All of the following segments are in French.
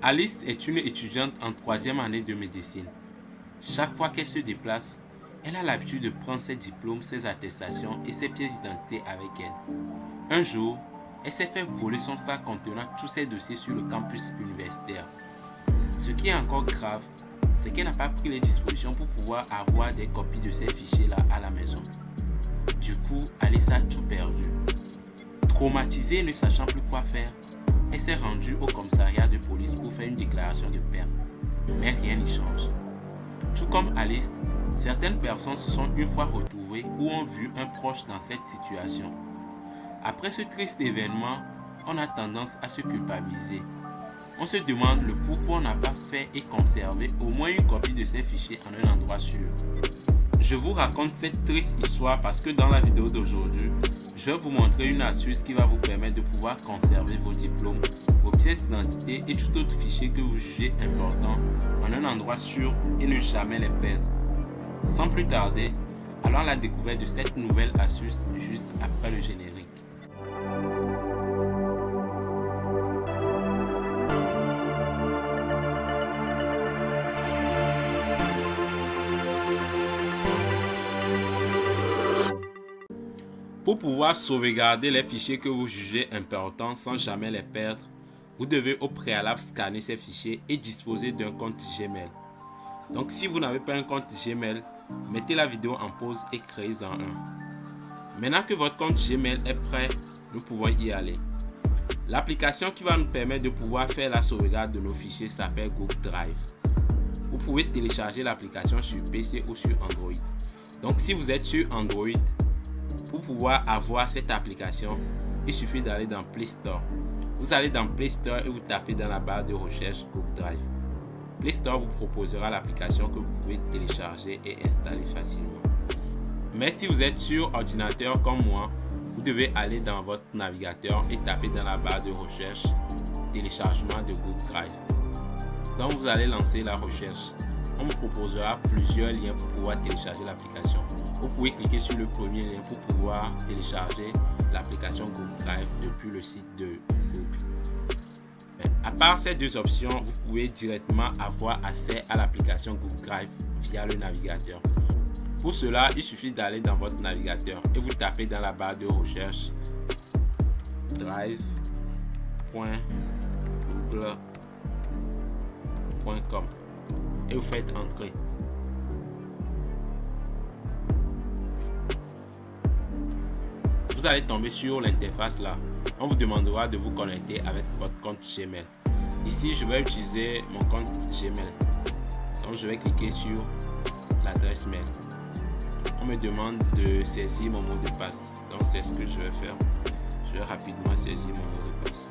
Alice est une étudiante en 3e année de médecine. Chaque fois qu'elle se déplace, elle a l'habitude de prendre ses diplômes, ses attestations et ses pièces d'identité avec elle. Un jour, elle s'est fait voler son sac contenant tous ses dossiers sur le campus universitaire. Ce qui est encore grave, c'est qu'elle n'a pas pris les dispositions pour pouvoir avoir des copies de ces fichiers-là à la maison. Du coup, Alice a tout perdu. Traumatisée et ne sachant plus quoi faire, elle s'est rendue au commissariat de police pour faire une déclaration de perte. Mais rien n'y change. Tout comme Alice, certaines personnes se sont une fois retrouvées ou ont vu un proche dans cette situation. Après ce triste événement, on a tendance à se culpabiliser. On se demande le pourquoi on n'a pas fait et conservé au moins une copie de ces fichiers en un endroit sûr. Je vous raconte cette triste histoire parce que dans la vidéo d'aujourd'hui, je vais vous montrer une astuce qui va vous permettre de pouvoir conserver vos diplômes, vos pièces d'identité et tout autre fichier que vous jugez important en un endroit sûr et ne jamais les perdre. Sans plus tarder, allons à la découverte de cette nouvelle astuce juste après le générique. Pour pouvoir sauvegarder les fichiers que vous jugez importants sans jamais les perdre, vous devez au préalable scanner ces fichiers et disposer d'un compte Gmail. Donc si vous n'avez pas un compte Gmail, mettez la vidéo en pause et créez-en un. Maintenant que votre compte Gmail est prêt, nous pouvons y aller. L'application qui va nous permettre de pouvoir faire la sauvegarde de nos fichiers s'appelle Google Drive. Vous pouvez télécharger l'application sur PC ou sur Android. Donc si vous êtes sur Android, pour pouvoir avoir cette application, il suffit d'aller dans Play Store. Vous allez dans Play Store et vous tapez dans la barre de recherche Google Drive. Play Store vous proposera l'application que vous pouvez télécharger et installer facilement. Mais si vous êtes sur ordinateur comme moi, vous devez aller dans votre navigateur et taper dans la barre de recherche téléchargement de Google Drive. Donc vous allez lancer la recherche. On vous proposera plusieurs liens pour pouvoir télécharger l'application. Vous pouvez cliquer sur le premier lien pour pouvoir télécharger l'application Google Drive depuis le site de Google. À part ces deux options, vous pouvez directement avoir accès à l'application Google Drive via le navigateur. Pour cela, il suffit d'aller dans votre navigateur et vous tapez dans la barre de recherche drive.google.com et vous faites entrer. Vous allez tomber sur l'interface là. On vous demandera de vous connecter avec votre compte Gmail. Ici, je vais utiliser mon compte Gmail. Donc, je vais cliquer sur l'adresse mail. On me demande de saisir mon mot de passe. Donc, c'est ce que je vais faire. Je vais rapidement saisir mon mot de passe.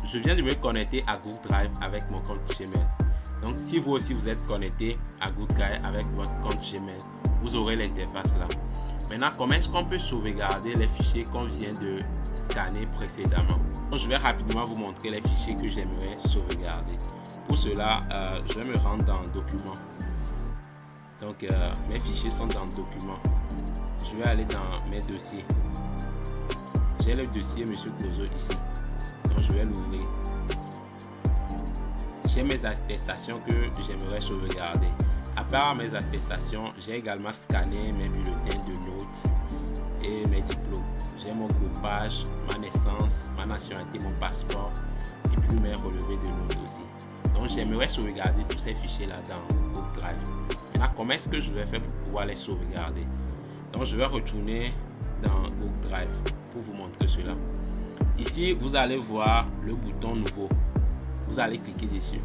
Je viens de me connecter à Google Drive avec mon compte Gmail. Donc si vous aussi vous êtes connecté à Google Drive avec votre compte Gmail, vous aurez l'interface là. Maintenant, comment est-ce qu'on peut sauvegarder les fichiers qu'on vient de scanner précédemment? Donc, je vais rapidement vous montrer les fichiers que j'aimerais sauvegarder. Pour cela, je vais me rendre dans Documents. Donc mes fichiers sont dans Documents. Je vais aller dans mes dossiers. J'ai le dossier Monsieur Clozo ici. Donc je vais l'ouvrir. J'ai mes attestations que j'aimerais sauvegarder. À part mes attestations, j'ai également scanné mes bulletins de notes et mes diplômes. J'ai mon groupage, ma naissance, ma nationalité, mon passeport et puis mes relevés de notes aussi. Donc j'aimerais sauvegarder tous ces fichiers là dans Google Drive. Maintenant, comment est-ce que je vais faire pour pouvoir les sauvegarder? Donc je vais retourner dans Google Drive pour vous montrer cela. Ici, vous allez voir le bouton nouveau. Vous allez cliquer dessus.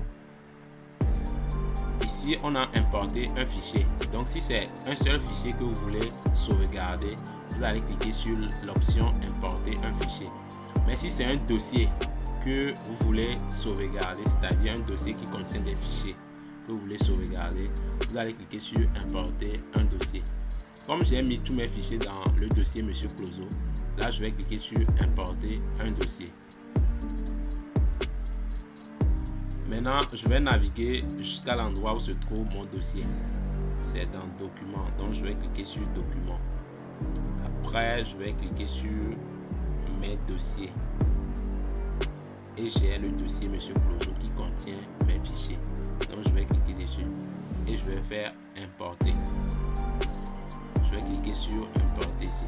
Ici, on a importé un fichier. Donc, si c'est un seul fichier que vous voulez sauvegarder, vous allez cliquer sur l'option importer un fichier. Mais si c'est un dossier que vous voulez sauvegarder, c'est-à-dire un dossier qui contient des fichiers que vous voulez sauvegarder, vous allez cliquer sur importer un dossier. Comme j'ai mis tous mes fichiers dans le dossier Monsieur Clozo, là je vais cliquer sur importer un dossier. Maintenant, je vais naviguer jusqu'à l'endroit où se trouve mon dossier. C'est dans Documents. Donc, je vais cliquer sur Documents. Après, je vais cliquer sur Mes dossiers. Et j'ai le dossier Monsieur Clozo qui contient mes fichiers. Donc, je vais cliquer dessus. Et je vais faire Importer. Je vais cliquer sur Importer ici.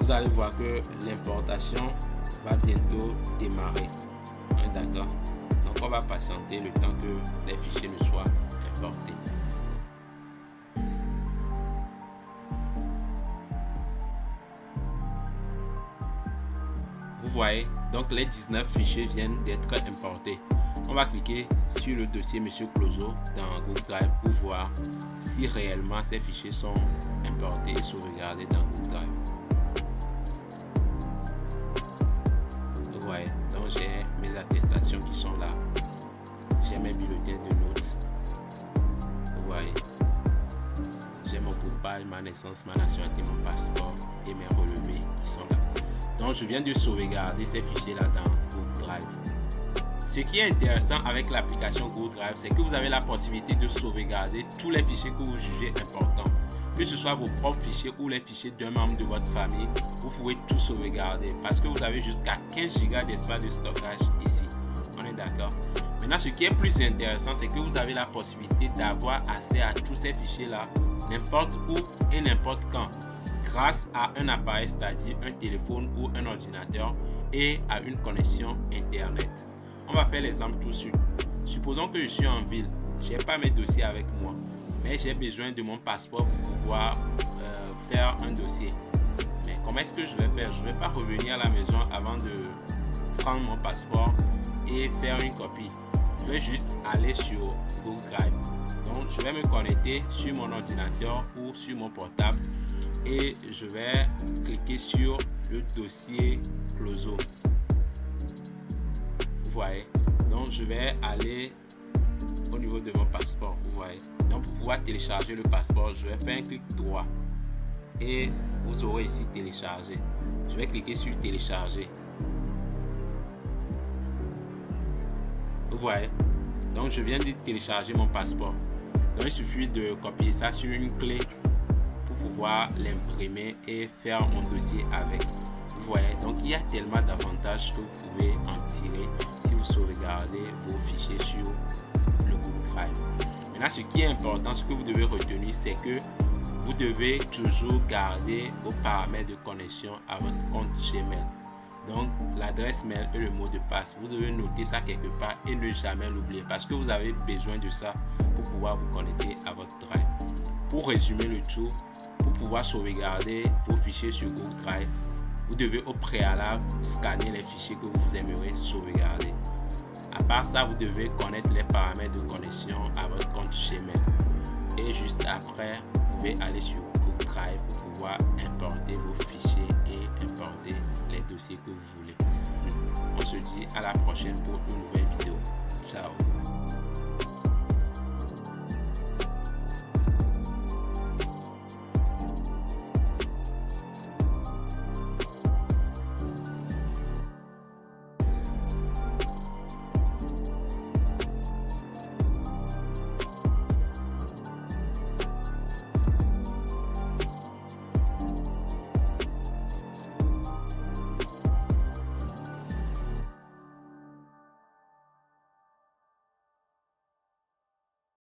Vous allez voir que l'importation va bientôt démarrer. D'accord. Donc on va patienter le temps que les fichiers me soient importés. Vous voyez, donc les 19 fichiers viennent d'être importés. On va cliquer sur le dossier Monsieur Clozo dans Google Drive pour voir si réellement ces fichiers sont importés et sauvegardés dans Google Drive. Vous voyez, donc j'ai mes attestations qui sont là. J'ai mes bulletins de notes. Vous voyez, j'ai mon groupage, ma naissance, ma nationalité, mon passeport et mes relevés qui sont là. Donc je viens de sauvegarder ces fichiers là dans Google Drive. Ce qui est intéressant avec l'application Google Drive, c'est que vous avez la possibilité de sauvegarder tous les fichiers que vous jugez importants. Que ce soit vos propres fichiers ou les fichiers d'un membre de votre famille, vous pouvez tout sauvegarder parce que vous avez jusqu'à 15 Go d'espace de stockage ici. On est d'accord? Maintenant, ce qui est plus intéressant, c'est que vous avez la possibilité d'avoir accès à tous ces fichiers-là n'importe où et n'importe quand grâce à un appareil, c'est-à-dire un téléphone ou un ordinateur et à une connexion Internet. On va faire l'exemple tout de suite. Supposons que je suis en ville, je n'ai pas mes dossiers avec moi, mais j'ai besoin de mon passeport pour pouvoir faire un dossier. Mais comment est-ce que je vais faire? Je ne vais pas revenir à la maison avant de prendre mon passeport et faire une copie. Je vais juste aller sur Google Drive. Donc, je vais me connecter sur mon ordinateur ou sur mon portable et je vais cliquer sur le dossier Clozo. Vous voyez? Donc, je vais aller au niveau de mon passeport. Vous voyez? Donc, pour pouvoir télécharger le passeport, je vais faire un clic droit et vous aurez ici télécharger. Je vais cliquer sur télécharger. Vous voyez? Donc, je viens de télécharger mon passeport. Donc, il suffit de copier ça sur une clé pour pouvoir l'imprimer et faire mon dossier avec. Vous voyez? Donc, il y a tellement d'avantages que vous pouvez en tirer si vous sauvegardez vos fichiers sur le Google Drive. Maintenant, ce qui est important, ce que vous devez retenir, c'est que vous devez toujours garder vos paramètres de connexion à votre compte Gmail. Donc, l'adresse mail et le mot de passe, vous devez noter ça quelque part et ne jamais l'oublier parce que vous avez besoin de ça pour pouvoir vous connecter à votre Drive. Pour résumer le tout, pour pouvoir sauvegarder vos fichiers sur Google Drive, vous devez au préalable scanner les fichiers que vous aimeriez sauvegarder. À part ça, vous devez connaître les paramètres de connexion à votre compte Gmail. Et juste après, vous pouvez aller sur Google Drive pour pouvoir importer vos fichiers et importer les dossiers que vous voulez. On se dit à la prochaine pour une nouvelle vidéo. Ciao.